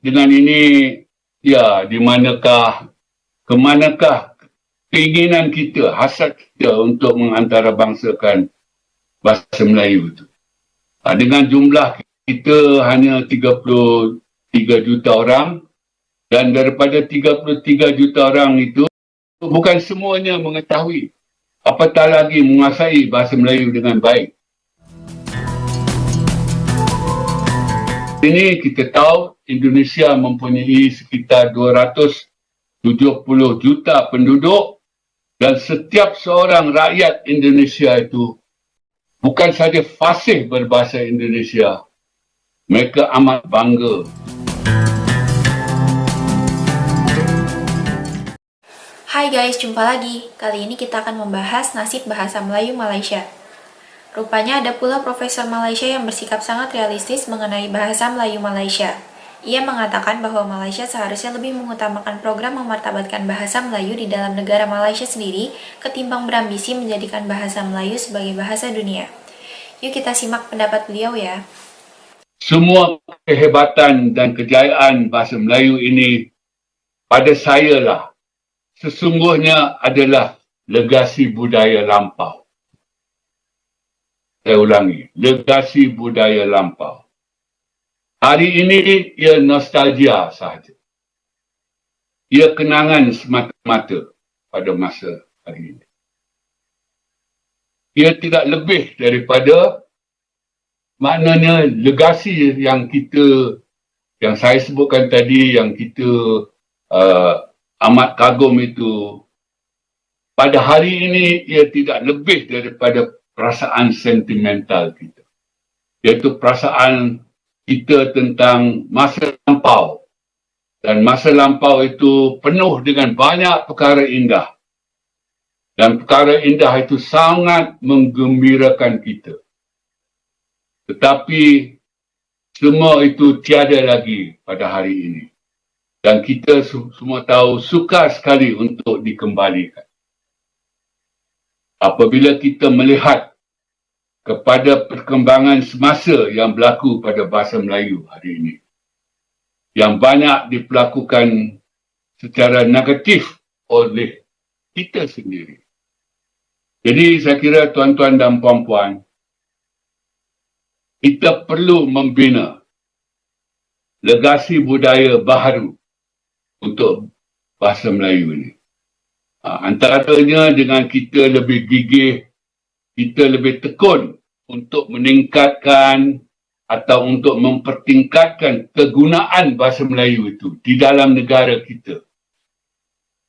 dengan ini, ya, kemanakah keinginan kita, hasrat kita untuk mengantarabangsakan bahasa Melayu itu. Dengan jumlah kita hanya 33 juta orang, dan daripada 33 juta orang itu, bukan semuanya mengetahui, apatah lagi menguasai bahasa Melayu dengan baik. Ini kita tahu Indonesia mempunyai sekitar 270 juta penduduk, dan setiap seorang rakyat Indonesia itu bukan saja fasih berbahasa Indonesia, mereka amat bangga. Hai guys, jumpa lagi. Kali ini kita akan membahas nasib bahasa Melayu Malaysia. Rupanya ada pula Profesor Malaysia yang bersikap sangat realistis mengenai bahasa Melayu Malaysia. Ia mengatakan bahwa Malaysia seharusnya lebih mengutamakan program memartabatkan bahasa Melayu di dalam negara Malaysia sendiri ketimbang berambisi menjadikan bahasa Melayu sebagai bahasa dunia. Yuk kita simak pendapat beliau ya. Semua kehebatan dan kejayaan bahasa Melayu ini pada saya lah sesungguhnya adalah legasi budaya lampau. Saya ulangi, legasi budaya lampau. Hari ini ia nostalgia sahaja. Ia kenangan semata-mata pada masa hari ini. Ia tidak lebih daripada maknanya legasi yang saya sebutkan tadi, yang kita amat kagum itu. Pada hari ini ia tidak lebih daripada perasaan sentimental kita, iaitu perasaan kita tentang masa lampau. Dan masa lampau itu penuh dengan banyak perkara indah. Dan perkara indah itu sangat menggembirakan kita. Tetapi semua itu tiada lagi pada hari ini. Dan kita semua tahu sukar sekali untuk dikembalikan. Apabila kita melihat kepada perkembangan semasa yang berlaku pada bahasa Melayu hari ini, yang banyak diperlakukan secara negatif oleh kita sendiri. Jadi saya kira tuan-tuan dan puan-puan, kita perlu membina legasi budaya baharu untuk bahasa Melayu ini. Antaranya dengan kita lebih gigih, kita lebih tekun untuk meningkatkan atau untuk mempertingkatkan kegunaan bahasa Melayu itu di dalam negara kita.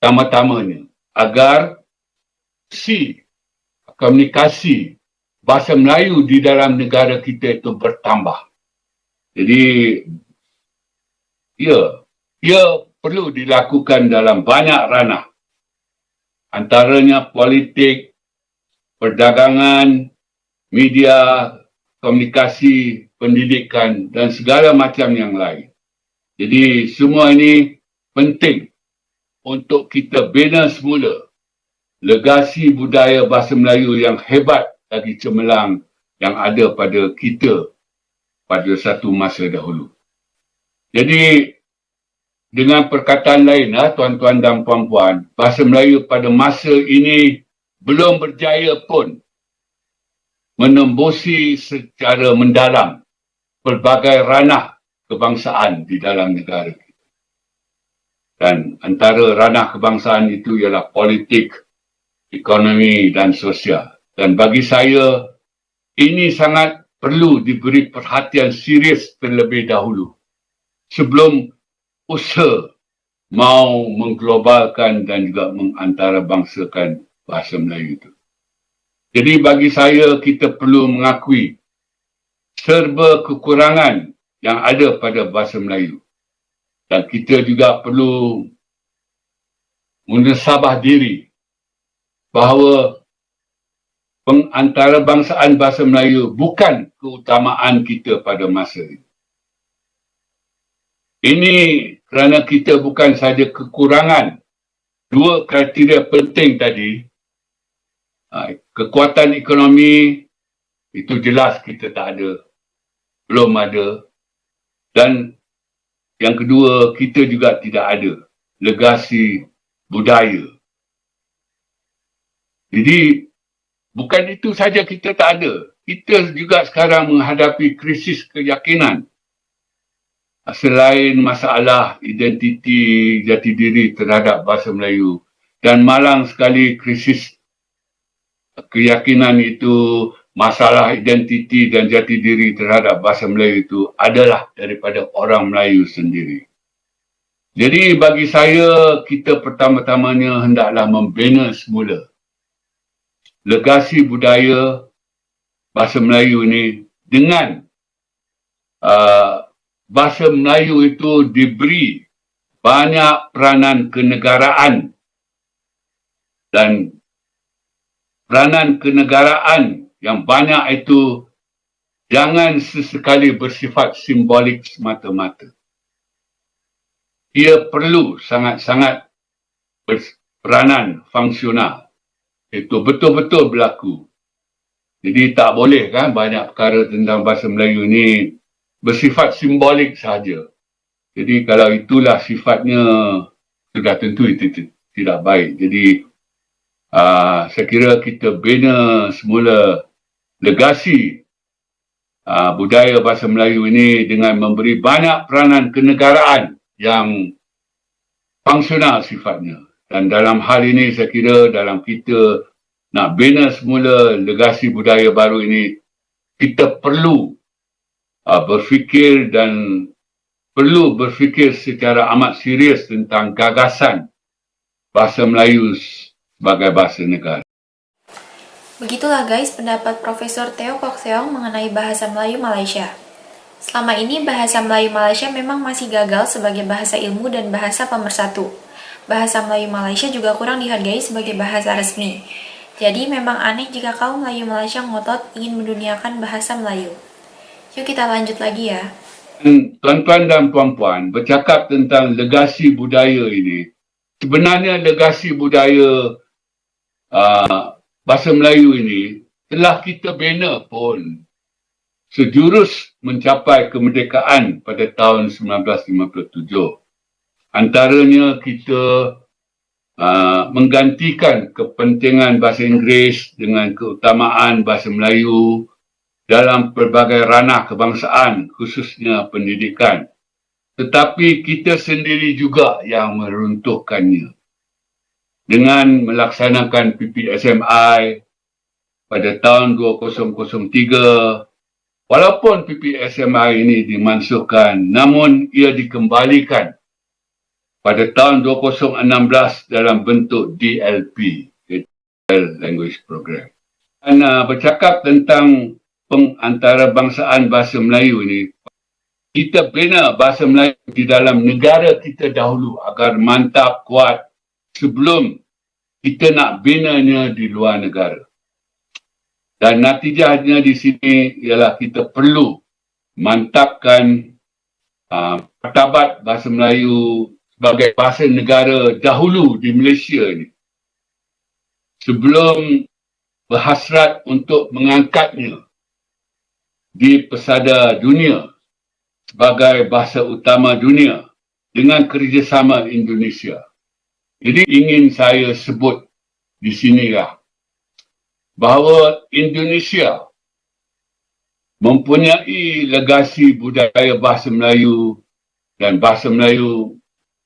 Pertama-tamanya, agar komunikasi bahasa Melayu di dalam negara kita itu bertambah. Jadi, ia perlu dilakukan dalam banyak ranah. Antaranya politik, perdagangan, media, komunikasi, pendidikan dan segala macam yang lain. Jadi semua ini penting untuk kita bina semula legasi budaya bahasa Melayu yang hebat lagi cemerlang yang ada pada kita pada satu masa dahulu. Jadi dengan perkataan lain, tuan-tuan dan puan-puan, bahasa Melayu pada masa ini belum berjaya pun menembusi secara mendalam pelbagai ranah kebangsaan di dalam negara kita. Dan antara ranah kebangsaan itu ialah politik, ekonomi dan sosial. Dan bagi saya, ini sangat perlu diberi perhatian serius terlebih dahulu sebelum usaha mau mengglobalkan dan juga mengantarabangsakan bahasa Melayu itu. Jadi bagi saya, kita perlu mengakui serba kekurangan yang ada pada bahasa Melayu. Dan kita juga perlu munsabah diri bahawa pengantarabangsaan bahasa Melayu bukan keutamaan kita pada masa ini. Ini kerana kita bukan sahaja kekurangan dua kriteria penting tadi. Kekuatan ekonomi itu jelas kita tak ada, belum ada. Dan Yang kedua, kita juga tidak ada legasi budaya. Jadi, bukan itu saja kita tak ada. Kita juga sekarang menghadapi krisis keyakinan. Selain masalah identiti jati diri terhadap bahasa Melayu. Dan malang sekali krisis keyakinan itu, masalah identiti dan jati diri terhadap bahasa Melayu itu adalah daripada orang Melayu sendiri. Jadi bagi saya, kita pertama-tamanya hendaklah membina semula legasi budaya bahasa Melayu ini dengan bahasa Melayu itu diberi banyak peranan kenegaraan, dan peranan kenegaraan yang banyak itu jangan sesekali bersifat simbolik semata-mata. Ia perlu sangat-sangat peranan fungsional. Itu betul-betul berlaku. Jadi tak boleh kan banyak perkara tentang bahasa Melayu ini bersifat simbolik sahaja. Jadi kalau itulah sifatnya, sudah tentu itu tidak baik. Jadi saya kira kita bina semula legasi budaya bahasa Melayu ini dengan memberi banyak peranan kenegaraan yang fungsional sifatnya. Dan dalam hal ini saya kira dalam kita nak bina semula legasi budaya baru ini, kita perlu berfikir secara amat serius tentang gagasan bahasa Melayu sebagai bahasa negara. Begitulah guys pendapat Profesor Theo Kok Seong mengenai bahasa Melayu Malaysia. Selama ini bahasa Melayu Malaysia memang masih gagal sebagai bahasa ilmu dan bahasa pemersatu. Bahasa Melayu Malaysia juga kurang dihargai sebagai bahasa resmi. Jadi memang aneh jika kaum Melayu Malaysia ngotot ingin menduniakan bahasa Melayu. Yuk kita lanjut lagi ya. Tuan-tuan dan puan-puan, bercakap tentang legasi budaya ini, sebenarnya legasi budaya bahasa Melayu ini telah kita bina pun sejurus mencapai kemerdekaan pada tahun 1957. Antaranya kita menggantikan kepentingan bahasa Inggeris dengan keutamaan bahasa Melayu dalam pelbagai ranah kebangsaan, khususnya pendidikan. Tetapi kita sendiri juga yang meruntuhkannya dengan melaksanakan PPSMI pada tahun 2003. Walaupun PPSMI ini dimansuhkan, namun ia dikembalikan pada tahun 2016 dalam bentuk DLP, Digital Language Program. Dan bercakap tentang pengantarabangsaan bahasa Melayu ini, kita bina bahasa Melayu di dalam negara kita dahulu agar mantap, kuat, sebelum kita nak binanya di luar negara. Dan natijahnya di sini ialah kita perlu mantapkan martabat bahasa Melayu sebagai bahasa negara dahulu di Malaysia ini, sebelum berhasrat untuk mengangkatnya di pesada dunia sebagai bahasa utama dunia dengan kerjasama Indonesia. Jadi ingin saya sebut di sinilah bahawa Indonesia mempunyai legasi budaya bahasa Melayu, dan bahasa Melayu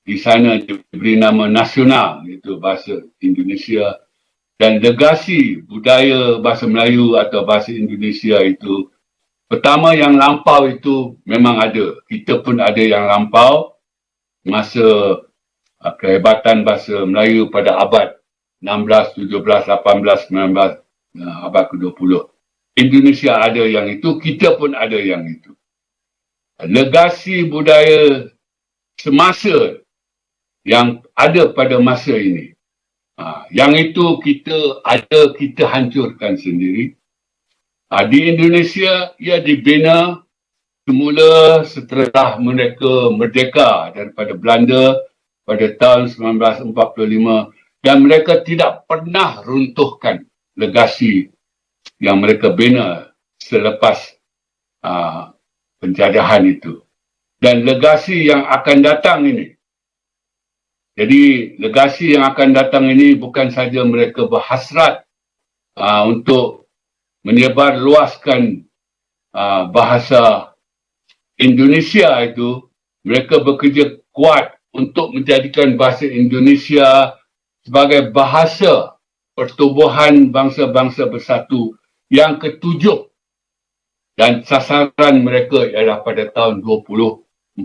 di sana diberi nama nasional, iaitu bahasa Indonesia. Dan legasi budaya bahasa Melayu atau bahasa Indonesia itu, pertama yang lampau itu memang ada. Kita pun ada yang lampau masa kehebatan bahasa Melayu pada abad 16, 17, 18, 19, abad ke-20. Indonesia ada yang itu, kita pun ada yang itu. Legasi budaya semasa yang ada pada masa ini, yang itu kita hancurkan sendiri. Di Indonesia, ia dibina semula setelah mereka merdeka daripada Belanda pada tahun 1945, dan mereka tidak pernah runtuhkan legasi yang mereka bina selepas penjajahan itu. dan legasi yang akan datang ini. Jadi legasi yang akan datang ini bukan saja mereka berhasrat untuk menyebar luaskan bahasa Indonesia itu, mereka bekerja kuat untuk menjadikan bahasa Indonesia sebagai bahasa pertubuhan bangsa-bangsa bersatu yang ketujuh, dan sasaran mereka ialah pada tahun 2045.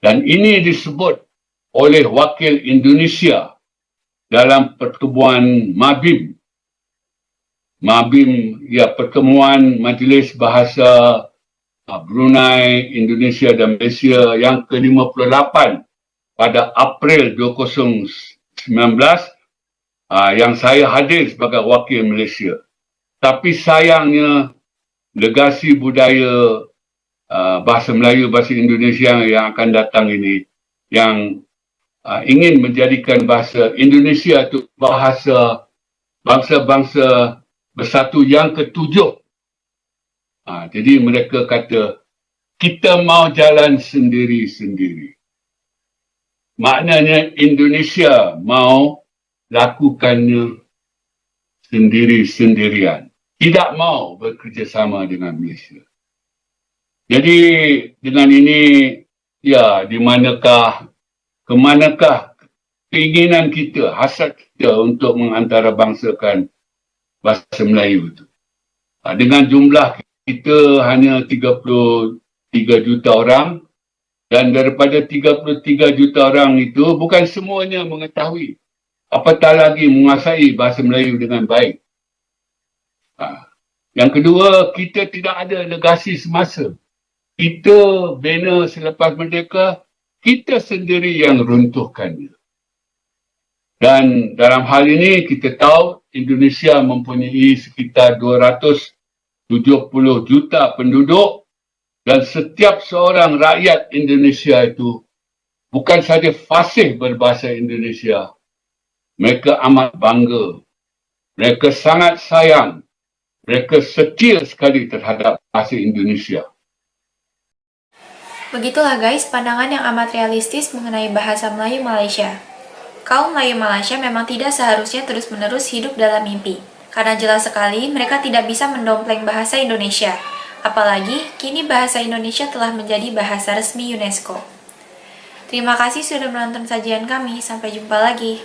Dan ini disebut oleh wakil Indonesia dalam pertemuan MABIM. MABIM, ya, Pertemuan Majlis Bahasa Brunei, Indonesia dan Malaysia yang ke-58 pada April 2019, yang saya hadir sebagai wakil Malaysia. Tapi sayangnya legasi budaya bahasa Melayu, bahasa Indonesia yang akan datang ini, yang ingin menjadikan bahasa Indonesia itu bahasa bangsa-bangsa bersatu yang ketujuh. Jadi mereka kata, kita mau jalan sendiri-sendiri. Maknanya Indonesia mau lakukannya sendiri-sendirian. Tidak mau bekerjasama dengan Malaysia. Jadi dengan ini, ya, kemanakah keinginan kita, hasrat kita untuk mengantarabangsakan bahasa Melayu itu. Dengan jumlah kita hanya 33 juta orang, dan daripada 33 juta orang itu bukan semuanya mengetahui, apatah lagi menguasai bahasa Melayu dengan baik. Yang kedua, kita tidak ada legasi semasa. Kita bina selepas merdeka, kita sendiri yang runtuhkannya. Dan dalam hal ini kita tahu Indonesia mempunyai sekitar 270 juta penduduk, dan setiap seorang rakyat Indonesia itu bukan sahaja fasih berbahasa Indonesia, mereka amat bangga, mereka sangat sayang, mereka setia sekali terhadap bahasa Indonesia. Begitulah guys, pandangan yang amat realistis mengenai bahasa Melayu Malaysia. Kaum Melayu Malaysia memang tidak seharusnya terus-menerus hidup dalam mimpi, karena jelas sekali mereka tidak bisa mendompleng bahasa Indonesia. Apalagi, kini bahasa Indonesia telah menjadi bahasa resmi UNESCO. Terima kasih sudah menonton sajian kami, sampai jumpa lagi.